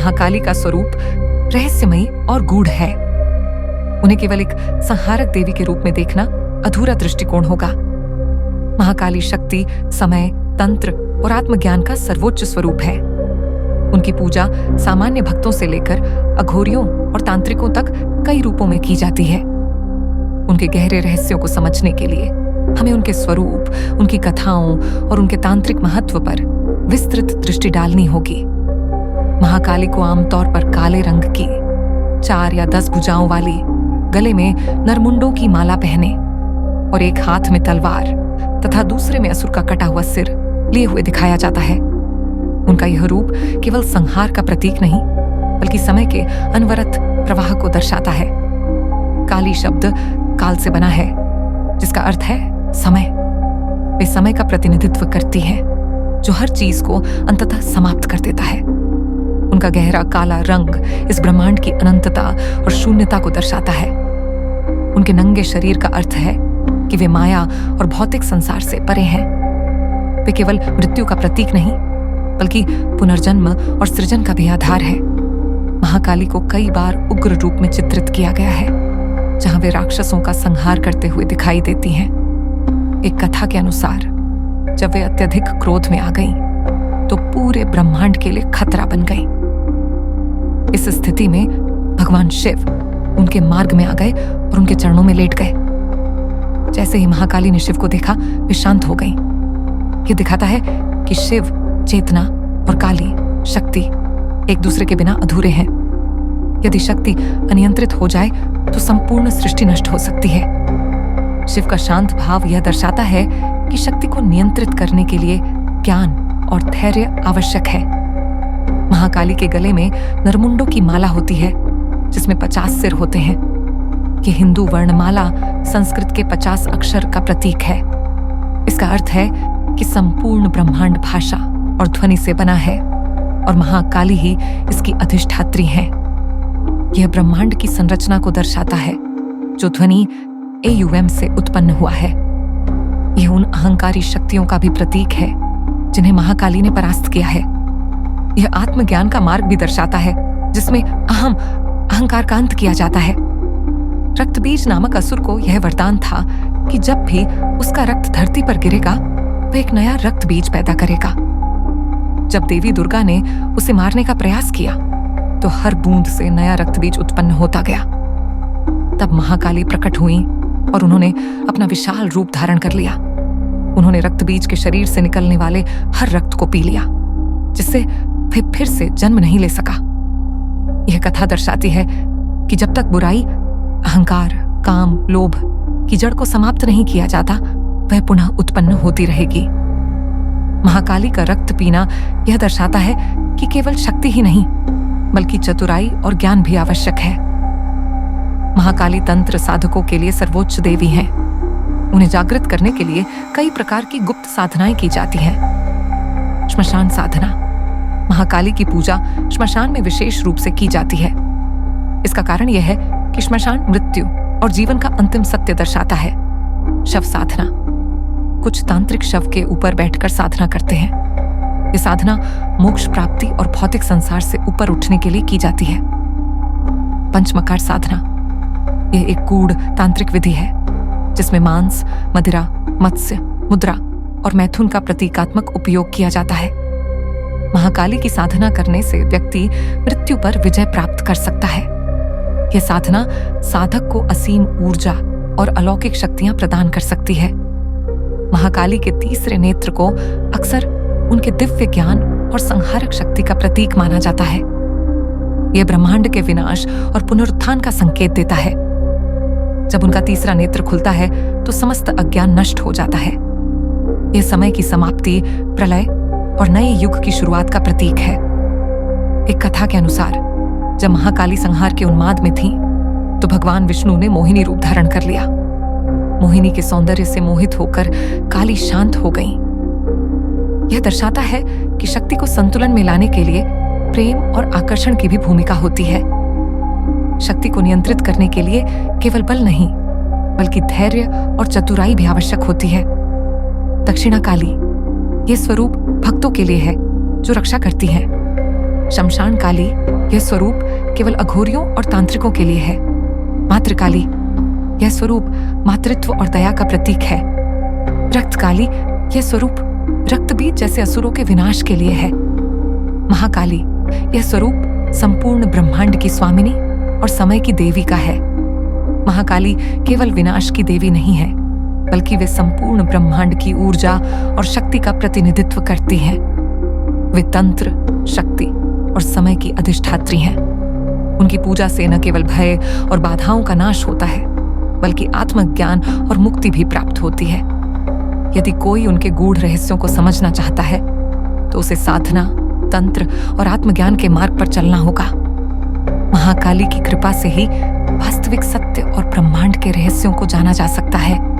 महाकाली का स्वरूप रहस्यमयी और गूढ़ है। उन्हें केवल एक संहारक देवी के रूप में देखना अधूरा दृष्टिकोण होगा। महाकाली शक्ति, समय, तंत्र और आत्मज्ञान का सर्वोच्च स्वरूप है। उनकी पूजा सामान्य भक्तों से लेकर अघोरियों और तांत्रिकों तक कई रूपों में की जाती है। उनके गहरे रहस्यों को समझने के लिए हमें उनके स्वरूप, उनकी कथाओं और उनके तांत्रिक महत्व पर विस्तृत दृष्टि डालनी होगी। महाकाली को आमतौर पर काले रंग की 4 या 10 भुजाओं वाली, गले में नरमुंडों की माला पहने और एक हाथ में तलवार तथा दूसरे में असुर का कटा हुआ सिर लिए हुए दिखाया जाता है। उनका यह रूप केवल संहार का प्रतीक नहीं, बल्कि समय के अनवरत प्रवाह को दर्शाता है। काली शब्द काल से बना है, जिसका अर्थ है समय। वे समय का प्रतिनिधित्व करती है, जो हर चीज को अंततः समाप्त कर देता है। उनका गहरा काला रंग इस ब्रह्मांड की अनंतता और शून्यता को दर्शाता है। उनके नंगे शरीर का अर्थ है कि वे माया और भौतिक संसार से परे हैं। वे केवल मृत्यु का प्रतीक नहीं, बल्कि पुनर्जन्म और सृजन का भी आधार है। महाकाली को कई बार उग्र रूप में चित्रित किया गया है, जहां वे राक्षसों का संहार करते हुए दिखाई देती हैं। एक कथा के अनुसार जब वे अत्यधिक क्रोध में आ गईं, तो पूरे ब्रह्मांड के लिए खतरा बन गईं। इस स्थिति में भगवान शिव उनके मार्ग में आ गए और उनके चरणों में लेट गए। जैसे ही महाकाली ने शिव को देखा, वे शांत हो गईं। ये दिखाता है कि शिव, चेतना और काली शक्ति एक दूसरे के बिना अधूरे हैं। यदि शक्ति अनियंत्रित हो जाए तो संपूर्ण सृष्टि नष्ट हो सकती है। शिव का शांत भाव यह दर्शाता है कि शक्ति को नियंत्रित करने के लिए ज्ञान और धैर्य आवश्यक है। महाकाली के गले में नरमुंडों की माला होती है, जिसमें 50 सिर होते हैं। ये हिंदू वर्णमाला संस्कृत के 50 अक्षर का प्रतीक है। इसका अर्थ है कि संपूर्ण ब्रह्मांड भाषा और ध्वनि से बना है और महाकाली ही इसकी अधिष्ठात्री है। यह ब्रह्मांड की संरचना को दर्शाता है, जो ध्वनि AUM से उत्पन्न हुआ है। यह उन अहंकारी शक्तियों का भी प्रतीक है जिन्हें महाकाली ने परास्त किया है। यह आत्मज्ञान का मार्ग भी दर्शाता है, जिसमें अहंकार का अंत किया जाता है। रक्तबीज नामक असुर को यह वरदान था कि जब भी उसका रक्त धरती पर गिरेगा, वह एक नया रक्त बीज पैदा करेगा। जब देवी दुर्गा ने उसे मारने का प्रयास किया, तो हर बूंद से नया रक्त बीज उत्पन्न होता गया। तब महाकाली प्रकट हुई और उन्होंने अपना विशाल रूप धारण कर लिया। उन्होंने रक्त बीज के शरीर से निकलने वाले हर रक्त को पी लिया, जिससे वह फिर से जन्म नहीं ले सका। यह कथा दर्शाती है कि जब तक बुराई, अहंकार, काम, लोभ की जड़ को समाप्त नहीं किया जाता, वह पुनः उत्पन्न होती रहेगी। महाकाली का रक्त पीना यह दर्शाता है कि केवल शक्ति ही नहीं, बल्कि चतुराई और ज्ञान भी आवश्यक है। महाकाली तंत्र साधकों के लिए सर्वोच्च देवी हैं। उन्हें जागृत करने के लिए कई प्रकार की गुप्त साधनाएं की जाती हैं। श्मशान साधना। महाकाली की पूजा श्मशान में विशेष रूप से की जाती है। इसका कारण यह है कि श्मशान मृत्यु और जीवन का अंतिम सत्य दर्शाता है। शव साधना। कुछ तांत्रिक शव के ऊपर बैठकर साधना करते हैं। यह साधना मोक्ष प्राप्ति और भौतिक संसार से ऊपर उठने के लिए की जाती है। पंचमकार साधना। यह एक गूढ़ तांत्रिक विधि है, जिसमें मांस, मदिरा, मत्स्य, मुद्रा और मैथुन का प्रतीकात्मक उपयोग किया जाता है। महाकाली की साधना करने से व्यक्ति मृत्यु पर विजय प्राप्त कर सकता है। यह साधना साधक को असीम ऊर्जा और अलौकिक शक्तियां प्रदान कर सकती है। महाकाली के तीसरे नेत्र को अक्सर उनके दिव्य ज्ञान और संहारक शक्ति का प्रतीक माना जाता है। यह ब्रह्मांड के विनाश और पुनरुत्थान का संकेत देता है। जब उनका तीसरा नेत्र खुलता है, तो समस्त अज्ञान नष्ट हो जाता है। यह समय की समाप्ति, प्रलय और नए युग की शुरुआत का प्रतीक है। एक कथा के अनुसार जब महाकाली संहार के उन्माद में थी, तो भगवान विष्णु ने मोहिनी रूप धारण कर लिया। मोहिनी के सौंदर्य से मोहित होकर काली शांत हो गईं। यह दर्शाता है कि शक्ति को संतुलन में लाने के लिए प्रेम और आकर्षण की भी भूमिका होती है। शक्ति को नियंत्रित करने के लिए केवल बल नहीं, बल्कि धैर्य और चतुराई भी आवश्यक होती है। दक्षिणा काली। यह स्वरूप भक्तों के लिए है जो रक्षा करती है। शमशान काली यह स्वरूप केवल अघोरियों और तांत्रिकों के लिए है। मातृकाली, यह स्वरूप मातृत्व और दया का प्रतीक है। रक्तकाली, यह स्वरूप रक्तबीज जैसे असुरों के विनाश के लिए है। महाकाली, यह स्वरूप संपूर्ण ब्रह्मांड की स्वामिनी और समय की देवी का है। महाकाली केवल विनाश की देवी नहीं है, बल्कि वे संपूर्ण ब्रह्मांड की ऊर्जा और शक्ति का प्रतिनिधित्व करती हैं। वे तंत्र, शक्ति और समय की अधिष्ठात्री हैं। उनकी पूजा से न केवल भय और बाधाओं का नाश होता है, बल्कि आत्मज्ञान और मुक्ति भी प्राप्त होती है। यदि कोई उनके गूढ़ रहस्यों को समझना चाहता है, तो उसे साधना, तंत्र और आत्मज्ञान के मार्ग पर चलना होगा। महाकाली की कृपा से ही वास्तविक सत्य और ब्रह्मांड के रहस्यों को जाना जा सकता है।